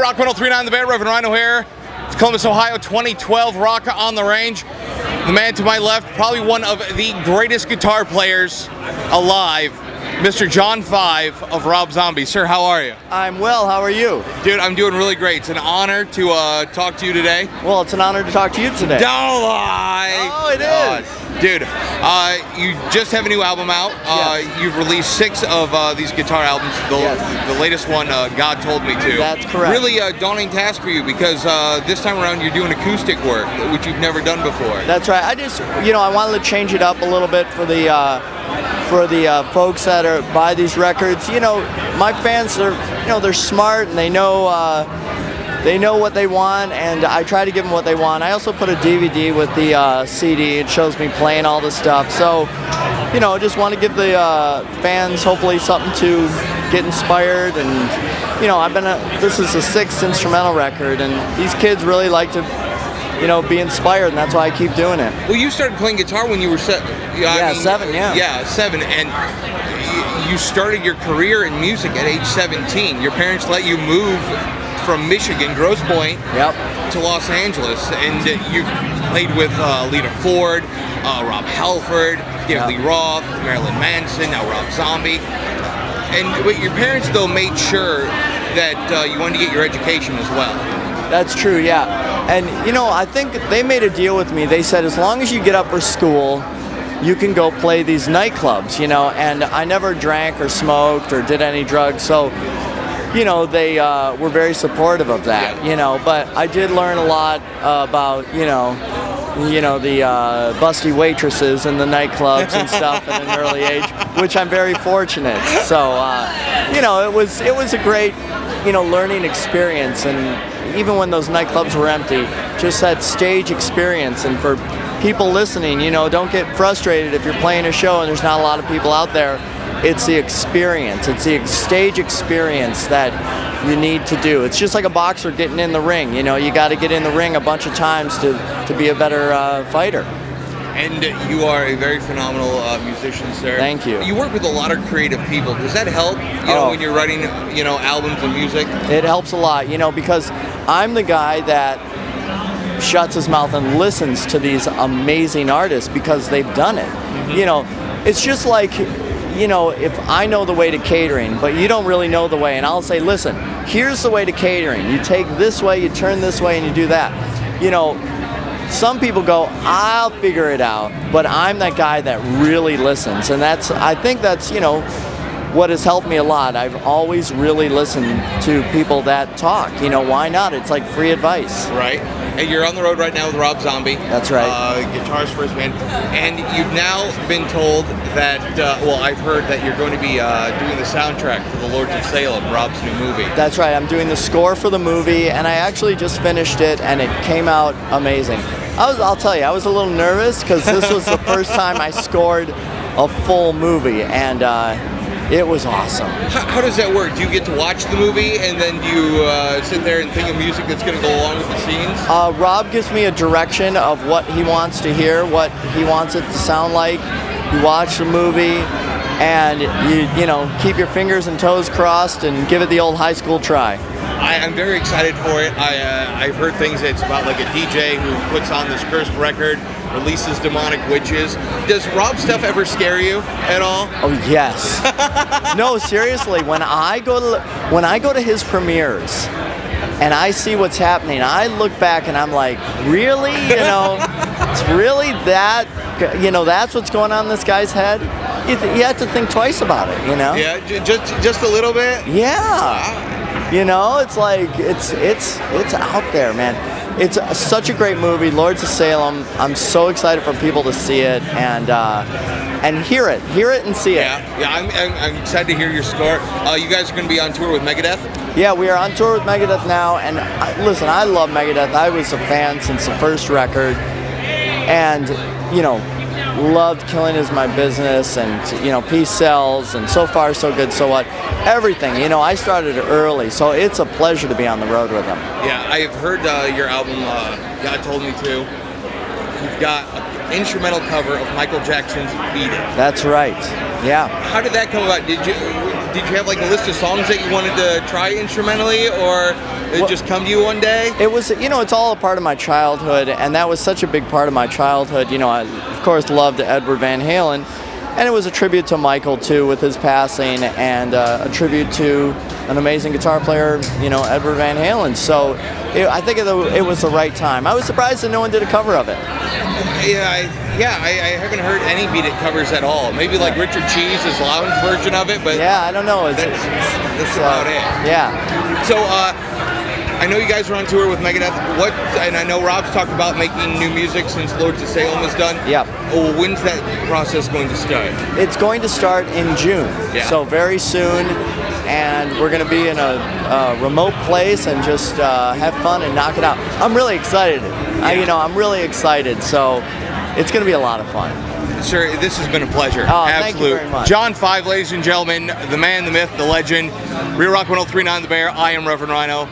Rock 103.9 The Bear, Reverend Ryno here. It's Columbus, Ohio, 2012 Rock on the Range. The man to my left, probably one of the greatest guitar players alive, Mr. John 5 of Rob Zombie. Sir, how are you? I'm well, how are you? Dude, I'm doing really great. It's an honor to talk to you today. Well, it's an honor to talk to you today. Don't lie! Oh, it is! Dude, you just have a new album out. Yes. You've released 6 of these guitar albums. The latest one, God Told Me To. That's correct. Really a daunting task for you because this time around you're doing acoustic work, which you've never done before. That's right. I just, I wanted to change it up a little bit for the folks that buy these records. My fans, they're smart and they know what they want, and I try to give them what they want. I also put a DVD with the CD. It shows me playing all the stuff. So, I just want to give the fans hopefully something to get inspired. And, this is the 6th instrumental record, and these kids really like to, be inspired, and that's why I keep doing it. Well, you started playing guitar when you were 7. 7, yeah. Yeah, 7, and you started your career in music at age 17. Your parents let you move from Michigan, Grosse Pointe, to Los Angeles, and you played with Lita Ford, Rob Halford, David Lee Roth, Marilyn Manson, now Rob Zombie. But your parents, though, made sure that you wanted to get your education as well. That's true, yeah. And, I think they made a deal with me. They said, as long as you get up for school, you can go play these nightclubs, and I never drank or smoked or did any drugs, so they were very supportive of that, but I did learn a lot about, the busty waitresses in the nightclubs and stuff at an early age, which I'm very fortunate. So, it was a great, learning experience, and even when those nightclubs were empty, just that stage experience. And for people listening, don't get frustrated if you're playing a show and there's not a lot of people out there. It's the experience. It's the stage experience that you need to do. It's just like a boxer getting in the ring. You got to get in the ring a bunch of times to be a better fighter. And you are a very phenomenal musician, sir. Thank you. You work with a lot of creative people. Does that help, when you're writing, albums and music? It helps a lot, because I'm the guy that shuts his mouth and listens to these amazing artists because they've done it. Mm-hmm. It's just like, if I know the way to catering, but you don't really know the way, and I'll say, listen, here's the way to catering. You take this way, you turn this way, and you do that. Some people go, I'll figure it out, but I'm that guy that really listens, and I think that's, what has helped me a lot. I've always really listened to people that talk. Why not? It's like free advice. Right. And you're on the road right now with Rob Zombie. That's right. Guitarist for his band. And you've now been told that, I've heard that you're going to be doing the soundtrack for The Lords of Salem, Rob's new movie. That's right. I'm doing the score for the movie, and I actually just finished it, and it came out amazing. I'll tell you, I was a little nervous because this was the first time I scored a full movie, and it was awesome. How does that work? Do you get to watch the movie and then do you sit there and think of music that's going to go along with the scenes? Rob gives me a direction of what he wants to hear, what he wants it to sound like. You watch the movie and you keep your fingers and toes crossed and give it the old high school try. I'm very excited for it. I've heard things it's about like a DJ who puts on this cursed record, releases demonic witches. Does Rob's stuff ever scare you at all? Oh yes. No, seriously. When I go to his premieres and I see what's happening, I look back and I'm like, really? It's really that? That's what's going on in this guy's head. You have to think twice about it. Yeah, just a little bit. Yeah. It's like, it's out there, man. It's such a great movie, Lords of Salem. I'm so excited for people to see it and hear it and see it. Yeah, I'm excited to hear your score. You guys are going to be on tour with Megadeth? Yeah, we are on tour with Megadeth now, and listen, I love Megadeth. I was a fan since the first record, and, loved Killing Is My Business and, Peace Sells, and So Far So Good So What. Everything, I started early, so it's a pleasure to be on the road with them. Yeah, I have heard your album, God Told Me To. You've got an instrumental cover of Michael Jackson's Beat It. That's right, yeah. How did that come about? did you have like a list of songs that you wanted to try instrumentally, or did it just come to you one day? It was, it's all a part of my childhood, and that was such a big part of my childhood. I, of course, loved Edward Van Halen, and it was a tribute to Michael, too, with his passing, and a tribute to an amazing guitar player, Edward Van Halen. So I think it was the right time. I was surprised that no one did a cover of it. I haven't heard any Beat It covers at all. Maybe like Richard Cheese's Lounge version of it, but yeah, I don't know. That's about it. Yeah. So I know you guys are on tour with Megadeth. And I know Rob's talked about making new music since Lords of Salem is done. Yep. Well, when's that process going to start? It's going to start in June. Yeah. So very soon, and we're going to be in a remote place and just have fun and knock it out. I'm really excited. Yeah. I'm really excited. So it's going to be a lot of fun. Sir, this has been a pleasure. Oh, Absolute. thank you very much. John 5, ladies and gentlemen, the man, the myth, the legend. Real Rock 103.9 The Bear. I am Reverend Ryno.